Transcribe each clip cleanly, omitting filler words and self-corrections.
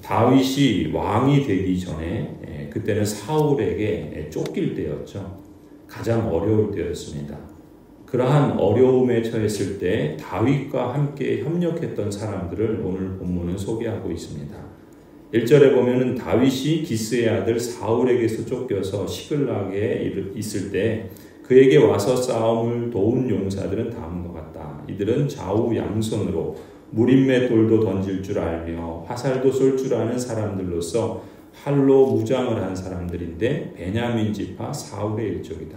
다윗이 왕이 되기 전에 그때는 사울에게 쫓길 때였죠. 가장 어려울 때였습니다. 그러한 어려움에 처했을 때 다윗과 함께 협력했던 사람들을 오늘 본문은 소개하고 있습니다. 1절에 보면은 다윗이 기스의 아들 사울에게서 쫓겨서 시글락에 있을 때 그에게 와서 싸움을 도운 용사들은 다음과 같다. 이들은 좌우 양손으로 무림의 돌도 던질 줄 알며 화살도 쏠 줄 아는 사람들로서 활로 무장을 한 사람들인데 베냐민 지파 사울의 일족이다.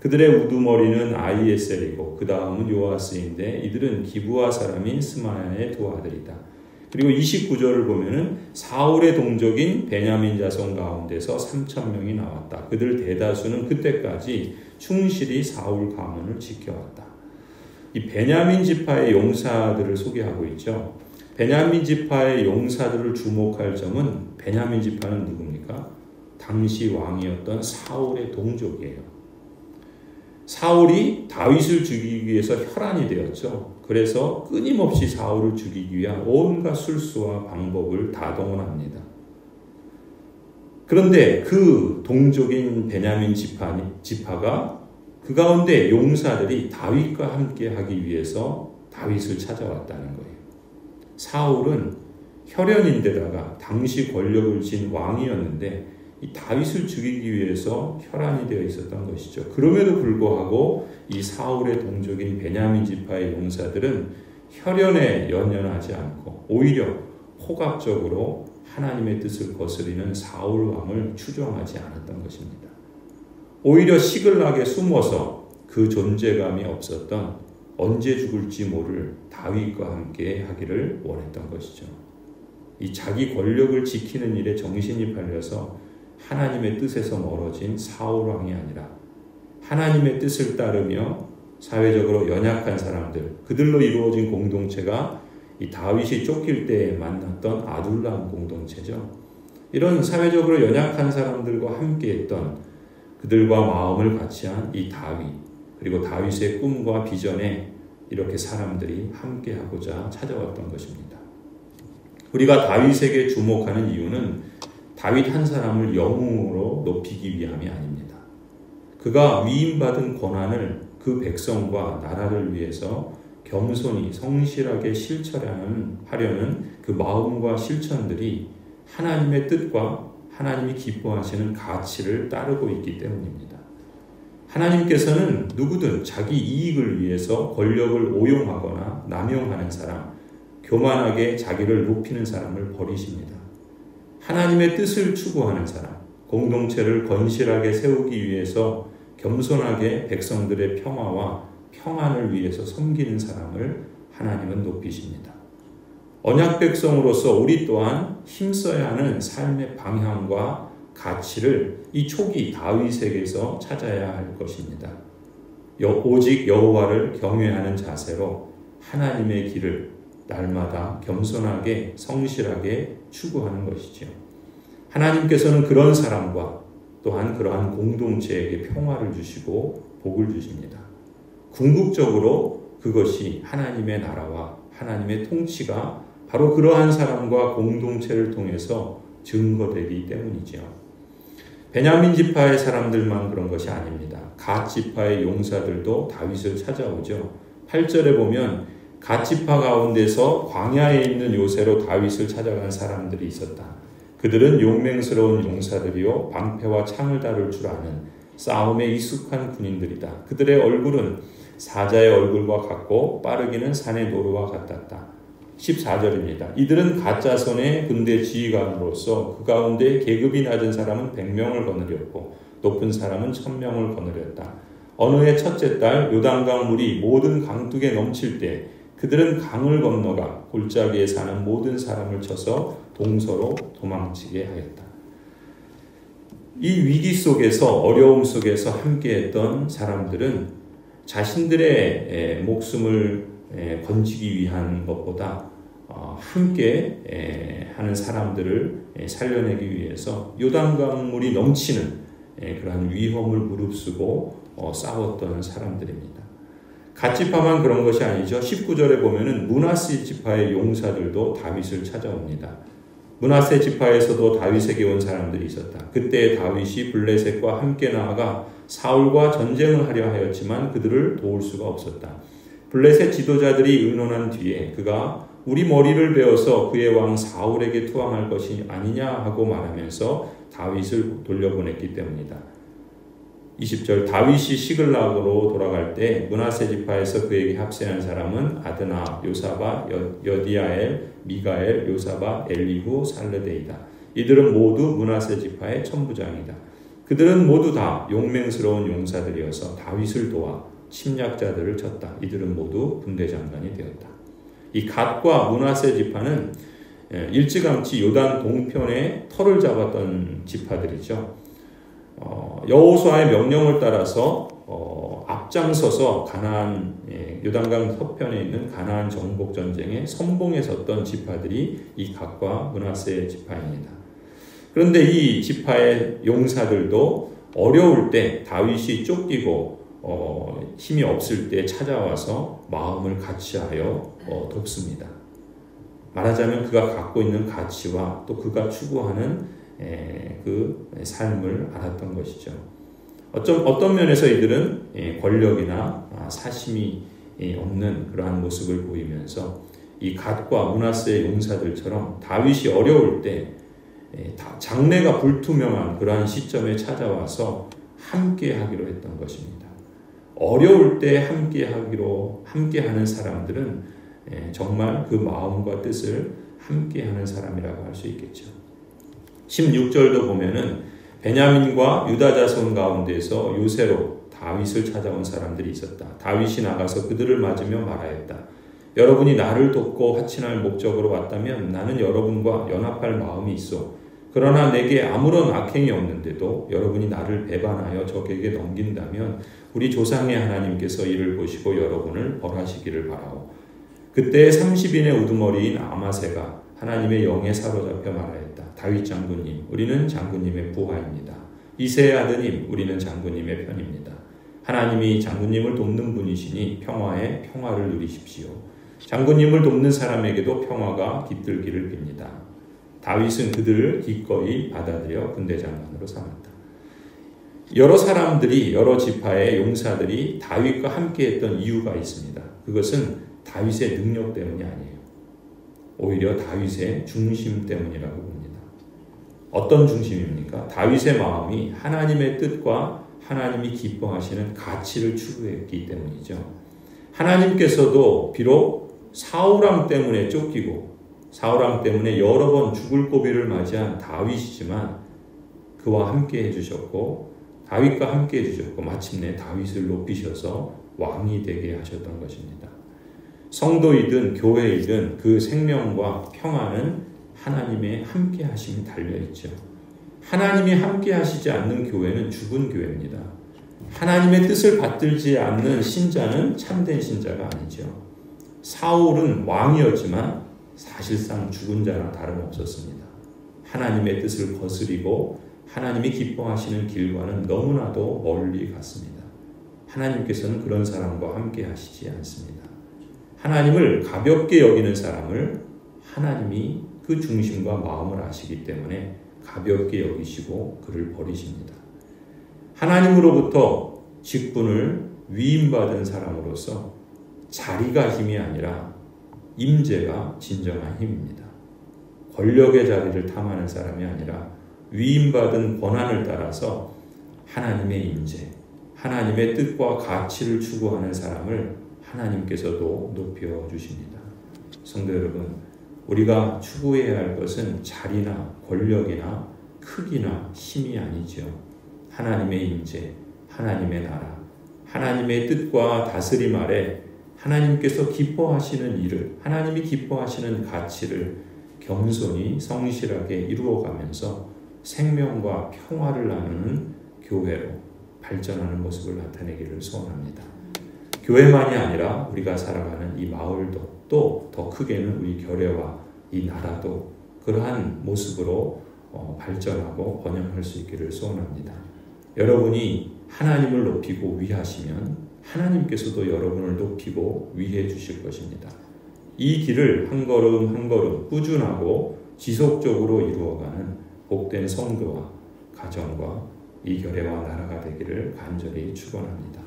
그들의 우두머리는 아히에셀이고 그 다음은 요아스인데 이들은 기브아 사람인 스마야의 두 아들이다. 그리고 29절을 보면은 사울의 동족인 베냐민 자손 가운데서 3,000명이 나왔다. 그들 대다수는 그때까지 충실히 사울 가문을 지켜왔다. 이 베냐민 지파의 용사들을 소개하고 있죠. 베냐민 지파의 용사들을 주목할 점은 베냐민 지파는 누굽니까? 당시 왕이었던 사울의 동족이에요. 사울이 다윗을 죽이기 위해서 혈안이 되었죠. 그래서 끊임없이 사울을 죽이기 위한 온갖 술수와 방법을 다 동원합니다. 그런데 그 동족인 베냐민 지파가 그 가운데 용사들이 다윗과 함께 하기 위해서 다윗을 찾아왔다는 거예요. 사울은 혈연인데다가 당시 권력을 쥔 왕이었는데 이 다윗을 죽이기 위해서 혈안이 되어 있었던 것이죠. 그럼에도 불구하고 이 사울의 동족인 베냐민 지파의 용사들은 혈연에 연연하지 않고 오히려 호갑적으로 하나님의 뜻을 거스리는 사울 왕을 추종하지 않았던 것입니다. 오히려 시글락에 숨어서 그 존재감이 없었던 언제 죽을지 모를 다윗과 함께 하기를 원했던 것이죠. 이 자기 권력을 지키는 일에 정신이 팔려서 하나님의 뜻에서 멀어진 사울 왕이 아니라 하나님의 뜻을 따르며 사회적으로 연약한 사람들, 그들로 이루어진 공동체가 이 다윗이 쫓길 때 만났던 아둘람 공동체죠. 이런 사회적으로 연약한 사람들과 함께했던 그들과 마음을 같이한 이 다윗, 그리고 다윗의 꿈과 비전에 이렇게 사람들이 함께하고자 찾아왔던 것입니다. 우리가 다윗에게 주목하는 이유는 다윗 한 사람을 영웅으로 높이기 위함이 아닙니다. 그가 위임받은 권한을 그 백성과 나라를 위해서 겸손히 성실하게 실천하려는 그 마음과 실천들이 하나님의 뜻과 하나님이 기뻐하시는 가치를 따르고 있기 때문입니다. 하나님께서는 누구든 자기 이익을 위해서 권력을 오용하거나 남용하는 사람, 교만하게 자기를 높이는 사람을 버리십니다. 하나님의 뜻을 추구하는 사람, 공동체를 건실하게 세우기 위해서 겸손하게 백성들의 평화와 평안을 위해서 섬기는 사람을 하나님은 높이십니다. 언약 백성으로서 우리 또한 힘써야 하는 삶의 방향과 가치를 이 초기 다윗에게서 찾아야 할 것입니다. 오직 여호와를 경외하는 자세로 하나님의 길을 날마다 겸손하게 성실하게 추구하는 것이지요. 하나님께서는 그런 사람과 또한 그러한 공동체에게 평화를 주시고 복을 주십니다. 궁극적으로 그것이 하나님의 나라와 하나님의 통치가 바로 그러한 사람과 공동체를 통해서 증거되기 때문이지요. 베냐민 지파의 사람들만 그런 것이 아닙니다. 갓 지파의 용사들도 다윗을 찾아오죠. 8절에 보면 갓 지파 가운데서 광야에 있는 요새로 다윗을 찾아간 사람들이 있었다. 그들은 용맹스러운 용사들이요 방패와 창을 다룰 줄 아는 싸움에 익숙한 군인들이다. 그들의 얼굴은 사자의 얼굴과 같고 빠르기는 산의 노루와 같았다. 14절입니다. 이들은 갓 자손의 군대 지휘관으로서 그 가운데 계급이 낮은 사람은 100명을 거느렸고 높은 사람은 1000명을 거느렸다. 어느 해 첫째 달 요단강 물이 모든 강둑에 넘칠 때 그들은 강을 건너가 골짜기에 사는 모든 사람을 쳐서 동서로 도망치게 하였다. 이 위기 속에서 어려움 속에서 함께했던 사람들은 자신들의 목숨을 건지기 위한 것보다 함께 하는 사람들을 살려내기 위해서 요단강물이 넘치는 그러한 위험을 무릅쓰고 싸웠던 사람들입니다. 갓 지파만 그런 것이 아니죠. 19절에 보면은 므낫세 지파의 용사들도 다윗을 찾아옵니다. 므낫세 지파에서도 다윗에게 온 사람들이 있었다. 그때 다윗이 블레셋과 함께 나아가 사울과 전쟁을 하려 하였지만 그들을 도울 수가 없었다. 블레셋 지도자들이 의논한 뒤에 그가 우리 머리를 베어서 그의 왕 사울에게 투항할 것이 아니냐 하고 말하면서 다윗을 돌려보냈기 때문이다. 20절 다윗이 시글락으로 돌아갈 때 므낫세 지파에서 그에게 합세한 사람은 아드나, 요사바, 여디아엘, 미가엘, 요사바, 엘리후, 살르데이다. 이들은 모두 므낫세 지파의 천부장이다. 그들은 모두 다 용맹스러운 용사들이어서 다윗을 도와 침략자들을 쳤다. 이들은 모두 군대장관이 되었다. 이 갓과 므낫세 지파는 일찌감치 요단 동편에 터를 잡았던 지파들이죠. 여호수아의 명령을 따라서 앞장서서 가나안 요단강 서편에 있는 가나안 정복 전쟁에 선봉에 섰던 지파들이 이 갓과 므낫세 지파입니다. 그런데 이 지파의 용사들도 어려울 때 다윗이 쫓기고 힘이 없을 때 찾아와서 마음을 같이하여 돕습니다. 말하자면 그가 갖고 있는 가치와 또 그가 추구하는 그 삶을 알았던 것이죠. 어떤 면에서 이들은 권력이나 사심이 없는 그러한 모습을 보이면서 이 갓과 므낫세의 용사들처럼 다윗이 어려울 때 장래가 불투명한 그러한 시점에 찾아와서 함께하기로 했던 것입니다. 어려울 때 함께하는 사람들은 정말 그 마음과 뜻을 함께하는 사람이라고 할 수 있겠죠. 16절도 보면은 베냐민과 유다 자손 가운데서 요새로 다윗을 찾아온 사람들이 있었다. 다윗이 나가서 그들을 맞으며 말하였다. 여러분이 나를 돕고 화친할 목적으로 왔다면 나는 여러분과 연합할 마음이 있어. 그러나 내게 아무런 악행이 없는데도 여러분이 나를 배반하여 적에게 넘긴다면 우리 조상의 하나님께서 이를 보시고 여러분을 벌하시기를 바라오. 그때 30인의 우두머리인 아마새가 하나님의 영에 사로잡혀 말하였다. 다윗 장군님, 우리는 장군님의 부하입니다. 이새의 아드님, 우리는 장군님의 편입니다. 하나님이 장군님을 돕는 분이시니 평화에 평화를 누리십시오. 장군님을 돕는 사람에게도 평화가 깃들기를 빕니다. 다윗은 그들을 기꺼이 받아들여 군대장관으로 삼았다. 여러 사람들이, 여러 지파의 용사들이 다윗과 함께했던 이유가 있습니다. 그것은 다윗의 능력 때문이 아니에요. 오히려 다윗의 중심 때문이라고 봅니다. 어떤 중심입니까? 다윗의 마음이 하나님의 뜻과 하나님이 기뻐하시는 가치를 추구했기 때문이죠. 하나님께서도 비록 사울왕 때문에 쫓기고 사울왕 때문에 여러 번 죽을 고비를 맞이한 다윗이지만 그와 함께 해주셨고 다윗과 함께 해주셨고 마침내 다윗을 높이셔서 왕이 되게 하셨던 것입니다. 성도이든 교회이든 그 생명과 평화는 하나님의 함께 하심이 달려있죠. 하나님이 함께 하시지 않는 교회는 죽은 교회입니다. 하나님의 뜻을 받들지 않는 신자는 참된 신자가 아니죠. 사울은 왕이었지만 사실상 죽은 자나 다름없었습니다. 하나님의 뜻을 거스리고 하나님이 기뻐하시는 길과는 너무나도 멀리 갔습니다. 하나님께서는 그런 사람과 함께 하시지 않습니다. 하나님을 가볍게 여기는 사람을 하나님이 그 중심과 마음을 아시기 때문에 가볍게 여기시고 그를 버리십니다. 하나님으로부터 직분을 위임받은 사람으로서 자리가 힘이 아니라 임재가 진정한 힘입니다. 권력의 자리를 탐하는 사람이 아니라 위임받은 권한을 따라서 하나님의 임재, 하나님의 뜻과 가치를 추구하는 사람을 하나님께서도 높여주십니다. 성도 여러분, 우리가 추구해야 할 것은 자리나 권력이나 크기나 힘이 아니죠. 하나님의 임재, 하나님의 나라, 하나님의 뜻과 다스림 아래 하나님께서 기뻐하시는 일을, 하나님이 기뻐하시는 가치를 겸손히 성실하게 이루어가면서 생명과 평화를 나누는 교회로 발전하는 모습을 나타내기를 소원합니다. 교회만이 아니라 우리가 살아가는 이 마을도 또 더 크게는 우리 교회와 이 나라도 그러한 모습으로 발전하고 번영할 수 있기를 소원합니다. 여러분이 하나님을 높이고 위하시면 하나님께서도 여러분을 높이고 위해 주실 것입니다. 이 길을 한 걸음 한 걸음 꾸준하고 지속적으로 이루어가는 복된 성도와 가정과 이 교회와 나라가 되기를 간절히 축원합니다.